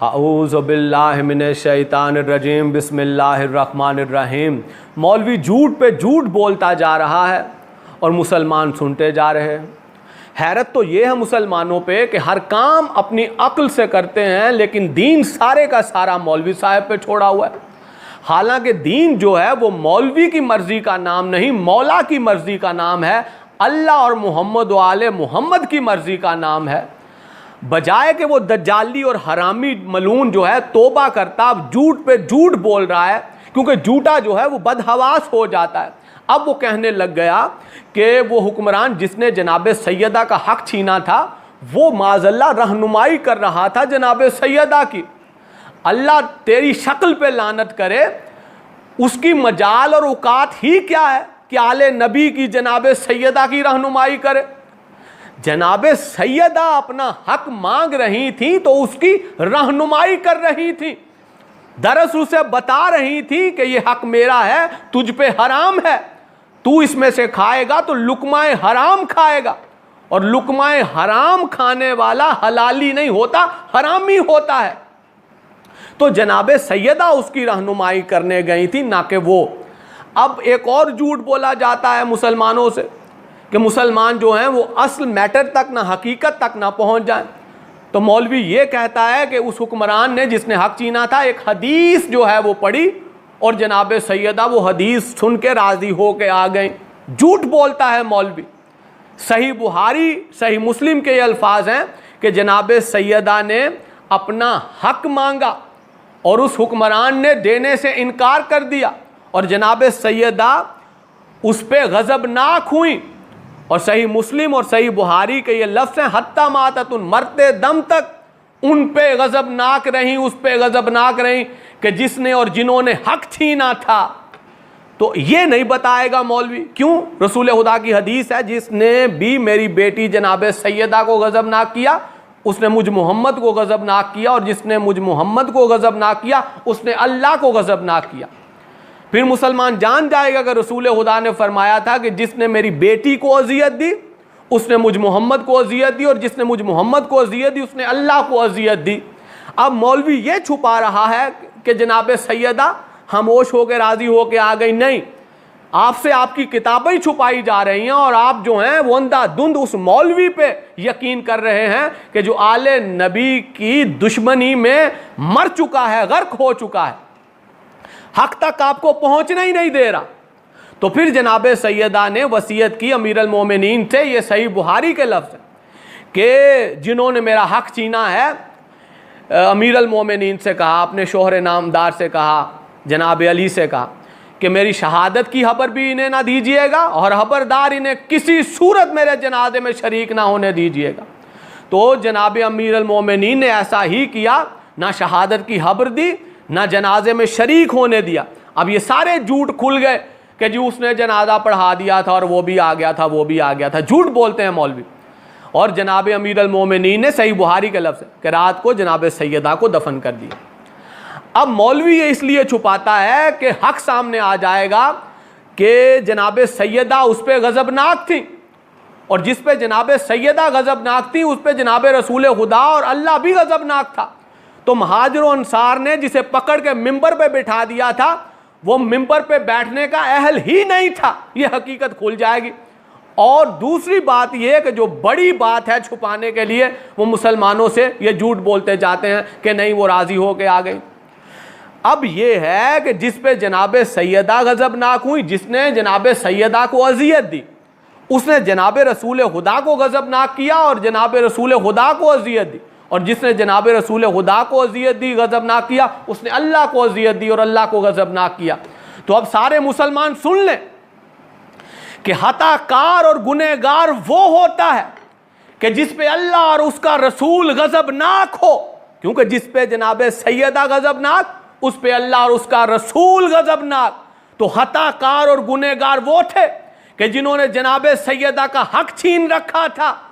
औज़ु बिल्लाहि मिनश शैतानिर रजीम, बिस्मिल्लाहिर रहमानिर रहीम। मौलवी झूठ पे झूठ बोलता जा रहा है और मुसलमान सुनते जा रहे हैं। हैरत तो ये है मुसलमानों पे कि हर काम अपनी अक्ल से करते हैं, लेकिन दीन सारे का सारा मौलवी साहब पे छोड़ा हुआ है। हालांकि दीन जो है वो मौलवी की मर्जी का नाम नहीं, मौला की मर्जी का नाम है, अल्लाह और मोहम्मद व आले मोहम्मद की मर्जी का नाम है। बजाय कि वो दज्जाली और हरामी मलून जो है तौबा करता, अब झूठ पे झूठ बोल रहा है, क्योंकि झूठा जो है वो बदहवास हो जाता है। अब वो कहने लग गया कि वो हुक्मरान जिसने जनाब सैयदा का हक छीना था वो माज़ल्लाह रहनुमाई कर रहा था जनाब सैयदा की। अल्लाह तेरी शक्ल पे लानत करे, उसकी मजाल और औकात ही क्या है कि आले नबी की जनाब सैयदा की रहनुमाई करे। जनाब सैयदा अपना हक मांग रही थी तो उसकी रहनुमाई कर रही थी, दरअसल उसे बता रही थी कि ये हक मेरा है, तुझ पे हराम है, तू इसमें से खाएगा तो लुकमाए हराम खाएगा, और लुकमाए हराम खाने वाला हलाली नहीं होता, हरामी होता है। तो जनाब सैयदा उसकी रहनुमाई करने गई थी, ना कि वो। अब एक और झूठ बोला जाता है मुसलमानों से कि मुसलमान जो हैं वो असल मैटर तक ना हकीकत तक ना पहुंच जाएं। तो मौलवी ये कहता है कि उस हुक्मरान ने जिसने हक छीना था एक हदीस जो है वो पढ़ी और जनाब सैयदा वो हदीस सुन के राज़ी हो के आ गई। झूठ बोलता है मौलवी। सही बुहारी सही मुस्लिम के ये अल्फाज हैं कि जनाब सैयदा ने अपना हक मांगा और उस हुक्मरान ने देने से इनकार कर दिया, और जनाब सैयदा उस पर गज़बनाक हुई। और सही मुस्लिम और सही बुहारी के ये लफ्ज़ हैं, हत्ता माततुन, मरते दम तक उन पे गज़बनाक रहीं, उस पे गज़बनाक रहीं कि जिसने और जिन्होंने हक छीना था। तो ये नहीं बताएगा मौलवी, क्यों? रसूल खुदा की हदीस है, जिसने भी मेरी बेटी जनाब सैयदा को गज़बनाक किया उसने मुझ मोहम्मद को गज़बनाक किया, और जिसने मुझ मोहम्मद को गज़बनाक किया उसने अल्लाह को गज़बनाक किया। फिर मुसलमान जान जाएगा कि रसूल खुदा ने फरमाया था कि जिसने मेरी बेटी को अजियत दी उसने मुझ मोहम्मद को अजियत दी, और जिसने मुझ मोहम्मद को अजियत दी उसने अल्लाह को अजियत दी। अब मौलवी ये छुपा रहा है कि जनाब सैयदा खामोश होकर राज़ी होकर आ गई। नहीं, आपसे आपकी किताबें छुपाई जा रही हैं, और आप जो हैं वो अंधाधुंध उस मौलवी पे यकीन कर रहे हैं कि जो आले नबी की दुश्मनी में मर चुका है, गर्क हो चुका है, हक तक आपको पहुंचना ही नहीं दे रहा। तो फिर जनाब सैयदा ने वसीयत की अमीरुल मोमिनीन से, ये सही बुहारी के लफ्ज़ कि जिन्होंने मेरा हक छीना है, अमीरुल मोमिनीन से कहा, अपने शोहर नामदार से कहा, जनाब अली से कहा कि मेरी शहादत की खबर भी इन्हें ना दीजिएगा, और खबरदार इन्हें किसी सूरत मेरे जनाजे में शरीक ना होने दीजिएगा। तो जनाब अमीरुल मोमिनीन ने ऐसा ही किया, ना शहादत की खबर दी, ना जनाजे में शरीक होने दिया। अब ये सारे झूठ खुल गए कि जी उसने जनाजा पढ़ा दिया था और वो भी आ गया था, वो भी आ गया था। झूठ बोलते हैं मौलवी। और जनाब अमीरुल मोमिनीन ने सही बुहारी के लफ्ज़ कि रात को जनाब सैयदा को दफन कर दिया। अब मौलवी ये इसलिए छुपाता है कि हक सामने आ जाएगा कि जनाब सैयदा उस पर गज़बनाक थी, और जिस पे जनाब सैयदा गज़बनाक थी उस पर जनाब रसूल खुदा और अल्लाह भी गज़बनाक था। तो महाजिर अंसार ने जिसे पकड़ के मिंबर पे बिठा दिया था वो मिंबर पे बैठने का अहल ही नहीं था। ये हकीकत खुल जाएगी। और दूसरी बात यह कि जो बड़ी बात है छुपाने के लिए, वो मुसलमानों से ये झूठ बोलते जाते हैं कि नहीं वो राज़ी हो के आ गई। अब ये है कि जिस पे जनाब सैयदा गज़बनाक हुई, जिसने जनाब सैयदा को अजियत दी, उसने जनाब रसूल खुदा को गज़बनाक किया और जनाब रसूल खुदा को अजियत दी, और जिसने जनाब रसूल खुदा को अजियत दी, गज़बनाक किया, उसने अल्लाह को अजियत दी और अल्लाह को गज़बनाक किया। तो अब सारे मुसलमान सुन लें कि हताकार और गुनहगार वो होता है कि जिस पे अल्लाह और उसका रसूल गज़बनाक हो, क्योंकि जिस पे जनाब सैयदा गज़बनाक उस पे अल्लाह और उसका रसूल गज़बनाक। तो हताकार और गुनहगार वो थे कि जिन्होंने जनाब सैयदा का हक छीन रखा था।